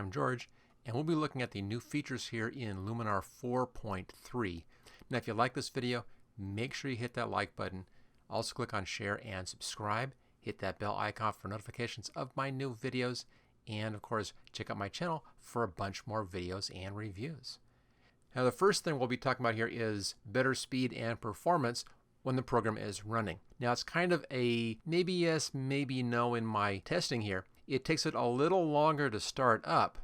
I'm George, and we'll be looking at the new features here in Luminar 4.3. Now, if you like this video, make sure you hit that like button. Also click on share and subscribe. Hit that bell icon for notifications of my new videos. And of course, check out my channel for a bunch more videos and reviews. Now, the first thing we'll be talking about here is better speed and performance when the program is running. Now, it's kind of a maybe yes, maybe no in my testing here. It takes it a little longer to start up,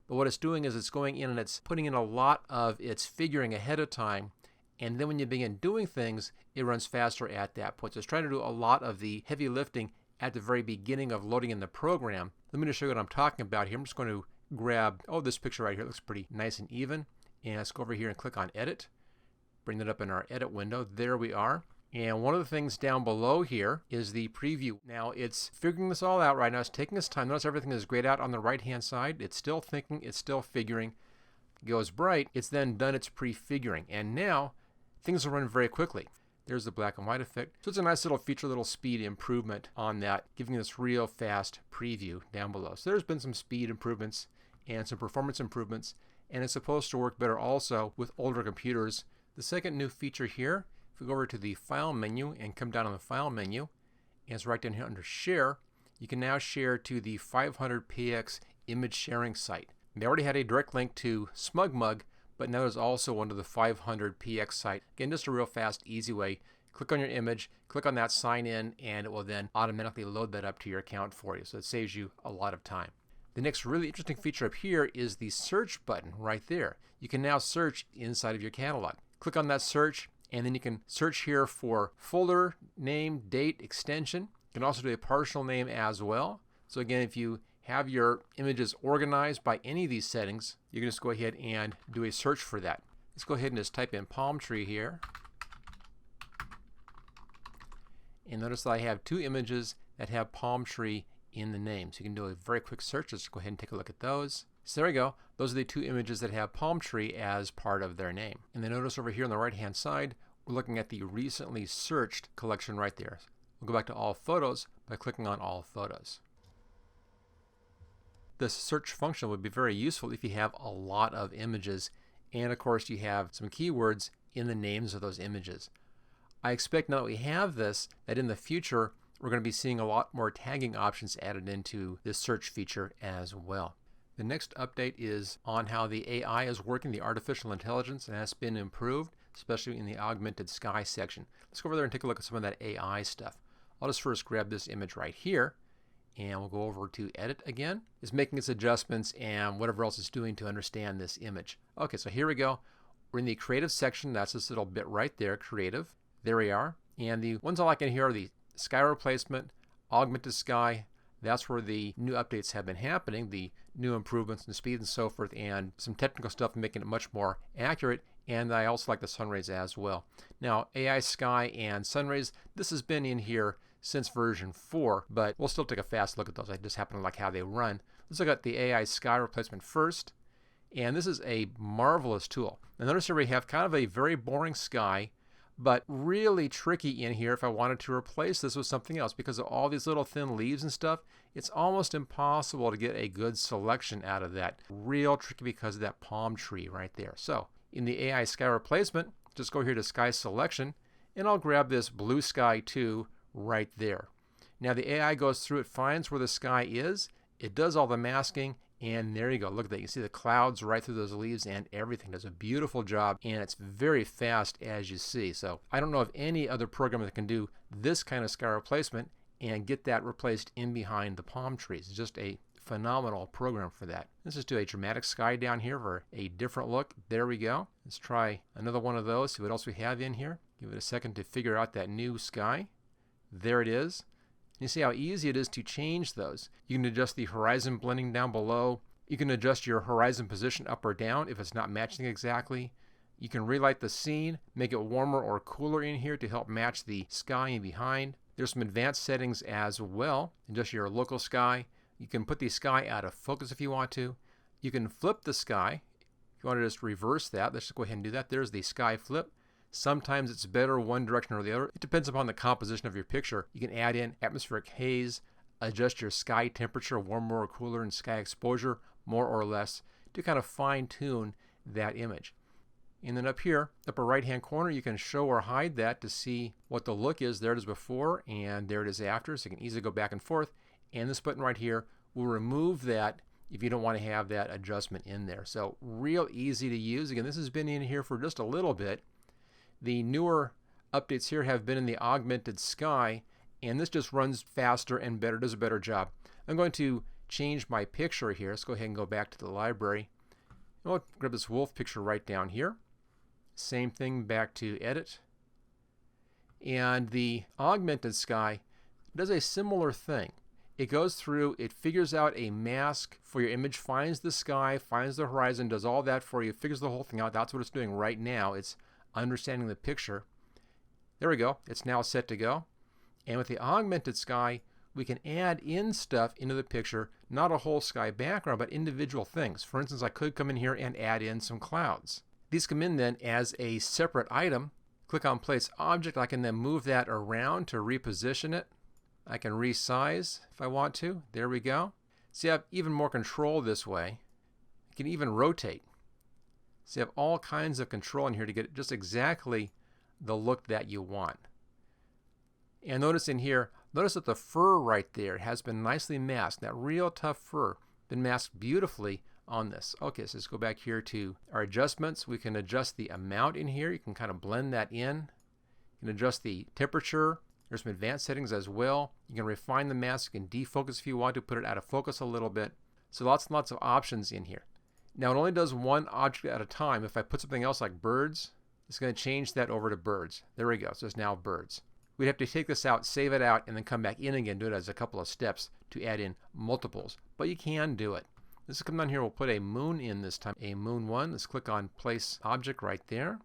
but what it's doing is it's going in and it's putting in a lot of its figuring ahead of time, and then when you begin doing things, it runs faster at that point. So it's trying to do a lot of the heavy lifting at the very beginning of loading in the program. Let me just show you what I'm talking about here. I'm just going to grab, this picture right here. It looks pretty nice and even. And let's go over here and click on Edit. Bring that up in our Edit window. There we are. And one of the things down below here is the preview. Now, it's figuring this all out right now. It's taking its time. Notice everything is grayed out on the right-hand side. It's still thinking. It's still figuring. It goes bright. It's then done its prefiguring. And now, things will run very quickly. There's the black and white effect. So it's a nice little feature, little speed improvement on that, giving this real fast preview down below. So there's been some speed improvements and some performance improvements, and it's supposed to work better also with older computers. The second new feature here, if we go over to the File menu and come down on the File menu, and it's right down here under Share, you can now share to the 500px image sharing site. They already had a direct link to SmugMug, but now there's also one to the 500px site. Again, just a real fast, easy way. Click on your image, click on that sign in, and it will then automatically load that up to your account for you. So it saves you a lot of time. The next really interesting feature up here is the search button right there. You can now search inside of your catalog. Click on that search, and then you can search here for folder, name, date, extension. You can also do a partial name as well. So again, if you have your images organized by any of these settings, you can just go ahead and do a search for that. Let's go ahead and just type in palm tree here. And notice that I have two images that have palm tree in the name. So you can do a very quick search. Let's go ahead and take a look at those. So there we go. Those are the two images that have palm tree as part of their name. And then notice over here on the right hand side, we're looking at the recently searched collection right there. We'll go back to all photos by clicking on all photos. This search function would be very useful if you have a lot of images, and of course you have some keywords in the names of those images. I expect now that we have this, that in the future we're going to be seeing a lot more tagging options added into this search feature as well. The next update is on how the AI is working, the artificial intelligence, and that's been improved, especially in the Augmented Sky section. Let's go over there and take a look at some of that AI stuff. I'll just first grab this image right here, and we'll go over to Edit again. It's making its adjustments and whatever else it's doing to understand this image. Okay, so here we go. We're in the Creative section. That's this little bit right there, Creative. There we are. And the ones I like in here are the Sky Replacement, Augmented Sky. That's where the new updates have been happening, the new improvements in speed and so forth, and some technical stuff making it much more accurate. And I also like the Sunrays as well. Now, AI Sky and Sunrays, this has been in here since version 4, but we'll still take a fast look at those. I just happen to like how they run. Let's look at the AI Sky Replacement first. And this is a marvelous tool. Now notice here we have kind of a very boring sky, but really tricky in here if I wanted to replace this with something else. Because of all these little thin leaves and stuff, it's almost impossible to get a good selection out of that. Real tricky because of that palm tree right there. So in the AI Sky Replacement, just go here to Sky Selection, and I'll grab this blue sky too right there. Now the AI goes through, it finds where the sky is, it does all the masking, and there you go. Look at that. You see the clouds right through those leaves and everything. Does a beautiful job, and it's very fast as you see. So I don't know of any other program that can do this kind of sky replacement and get that replaced in behind the palm trees. It's just a phenomenal program for that. Let's just do a dramatic sky down here for a different look. There we go. Let's try another one of those, see what else we have in here. Give it a second to figure out that new sky. There it is. You see how easy it is to change those. You can adjust the horizon blending down below. You can adjust your horizon position up or down if it's not matching exactly. You can relight the scene, make it warmer or cooler in here to help match the sky in behind. There's some advanced settings as well. Adjust your local sky. You can put the sky out of focus if you want to. You can flip the sky. If you want to just reverse that, let's just go ahead and do that. There's the sky flip. Sometimes it's better one direction or the other. It depends upon the composition of your picture. You can add in atmospheric haze, adjust your sky temperature, warmer or cooler, and sky exposure, more or less to kind of fine tune that image. And then up here, upper right hand corner, you can show or hide that to see what the look is. There it is before and there it is after, so you can easily go back and forth. And this button right here will remove that if you don't want to have that adjustment in there. So real easy to use. Again, this has been in here for just a little bit. The newer updates here have been in the Augmented Sky, and this just runs faster and better, does a better job. I'm going to change my picture here. Let's go ahead and go back to the library. I'll grab this wolf picture right down here. Same thing, back to edit. And the Augmented Sky does a similar thing. It goes through, it figures out a mask for your image, finds the sky, finds the horizon, does all that for you, figures the whole thing out. That's what it's doing right now. It's understanding the picture. There we go. It's now set to go. And with the Augmented Sky, we can add in stuff into the picture, not a whole sky background, but individual things. For instance, I could come in here and add in some clouds. These come in then as a separate item. Click on Place Object. I can then move that around to reposition it. I can resize if I want to. There we go. See, I have even more control this way. I can even rotate. So you have all kinds of control in here to get just exactly the look that you want. And notice in here, notice that the fur right there has been nicely masked. That real tough fur been masked beautifully on this. Okay, so let's go back here to our adjustments. We can adjust the amount in here. You can kind of blend that in. You can adjust the temperature. There's some advanced settings as well. You can refine the mask and defocus if you want to, put it out of focus a little bit. So lots and lots of options in here. Now it only does one object at a time. If I put something else like birds, it's going to change that over to birds. There we go. So it's now birds. We'd have to take this out, save it out, and then come back in again, do it as a couple of steps to add in multiples. But you can do it. Let's come down here. We'll put a moon in this time. A moon 1. Let's click on Place Object right there.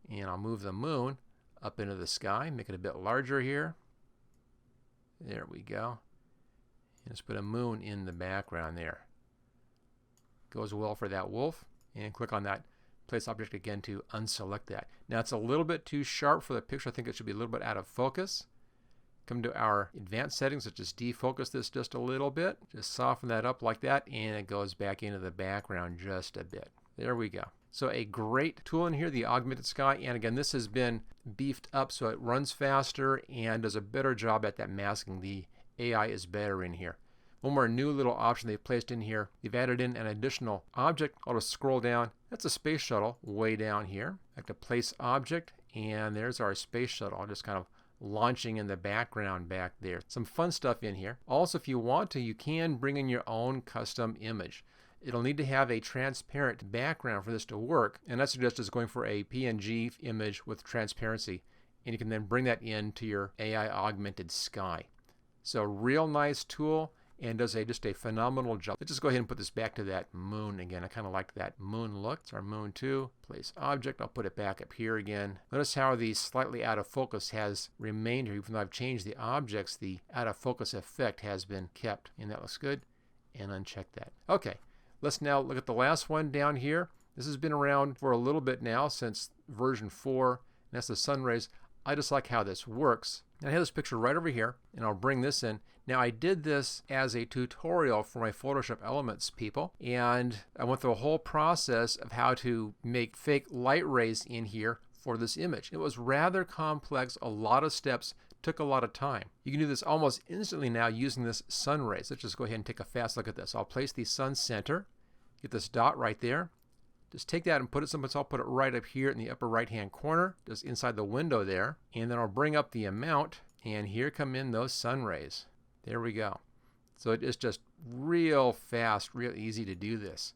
And I'll move the moon up into the sky. Make it a bit larger here. There we go. And let's put a moon in the background there. Goes well for that wolf. And click on that Place Object again to unselect that. Now it's a little bit too sharp for the picture. I think it should be a little bit out of focus. Come to our advanced settings. Let's just defocus this just a little bit. Just soften that up like that, and it goes back into the background just a bit. There we go. So a great tool in here, the Augmented Sky. And again, this has been beefed up so it runs faster and does a better job at that masking. The AI is better in here. One more new little option they've placed in here. They've added in an additional object. I'll just scroll down. That's a space shuttle way down here. Back to Place Object, and there's our space shuttle. I'll just kind of launching in the background back there. Some fun stuff in here. Also, if you want to, you can bring in your own custom image. It'll need to have a transparent background for this to work, and I suggest is going for a PNG image with transparency, and you can then bring that into your AI Augmented Sky. So real nice tool, and does just a phenomenal job. Let's just go ahead and put this back to that moon again. I kind of like that moon look. It's our moon 2. Place Object. I'll put it back up here again. Notice how the slightly out of focus has remained here. Even though I've changed the objects, the out of focus effect has been kept. And that looks good. And uncheck that. Okay, let's now look at the last one down here. This has been around for a little bit now, since version 4. And that's the Sunrays. I just like how this works. And I have this picture right over here, and I'll bring this in. Now I did this as a tutorial for my Photoshop Elements people, and I went through a whole process of how to make fake light rays in here for this image. It was rather complex, a lot of steps, took a lot of time. You can do this almost instantly now using this sun rays. Let's just go ahead and take a fast look at this. I'll place the sun center, get this dot right there. Just take that and put it someplace. I'll put it right up here in the upper right hand corner, just inside the window there. And then I'll bring up the amount, and here come in those sun rays. There we go. So it is just real fast, real easy to do this.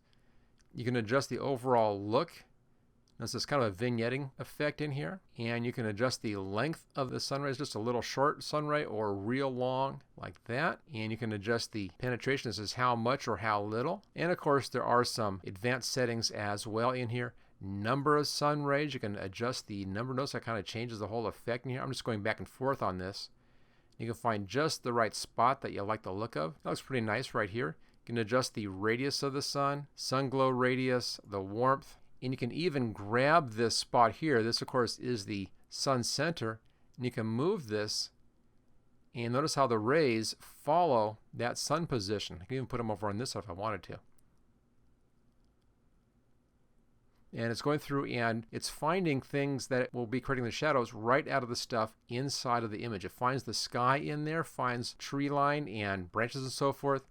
You can adjust the overall look. This is kind of a vignetting effect in here. And you can adjust the length of the sun rays, just a little short sun ray or real long like that. And you can adjust the penetration. This is how much or how little. And of course, there are some advanced settings as well in here. Number of sun rays, you can adjust the number. Notice that kind of changes the whole effect in here. I'm just going back and forth on this. You can find just the right spot that you like the look of. That looks pretty nice right here. You can adjust the radius of the sun glow radius, the warmth, and you can even grab this spot here. This, of course, is the sun center, and you can move this, and notice how the rays follow that sun position. I can even put them over on this side if I wanted to. And it's going through and it's finding things that will be creating the shadows right out of the stuff inside of the image. It finds the sky in there, finds tree line and branches and so forth,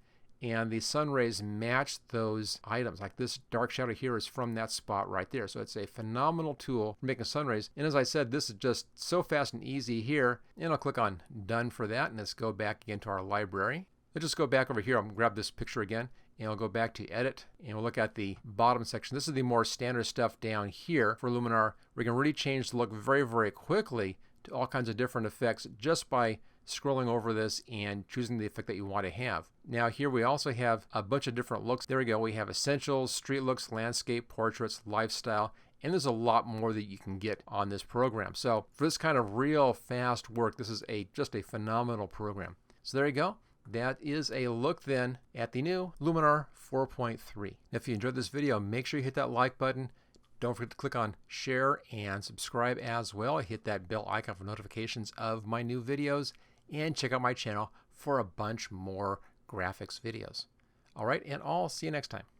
and the sun rays match those items. Like this dark shadow here is from that spot right there. So it's a phenomenal tool for making sun rays. And as I said, this is just so fast and easy here. And I'll click on done for that, and let's go back again to our library. Let's just go back over here. I'm going to grab this picture again, and we'll go back to edit, and we'll look at the bottom section. This is the more standard stuff down here for Luminar. We can really change the look very, very quickly to all kinds of different effects just by scrolling over this and choosing the effect that you want to have. Now here we also have a bunch of different looks. There we go. We have essentials, street looks, landscape, portraits, lifestyle, and there's a lot more that you can get on this program. So for this kind of real fast work, this is just a phenomenal program. So there you go. That is a look then at the new Luminar 4.3. If you enjoyed this video, make sure you hit that like button. Don't forget to click on share and subscribe as well. Hit that bell icon for notifications of my new videos, and check out my channel for a bunch more graphics videos. All right, and I'll see you next time.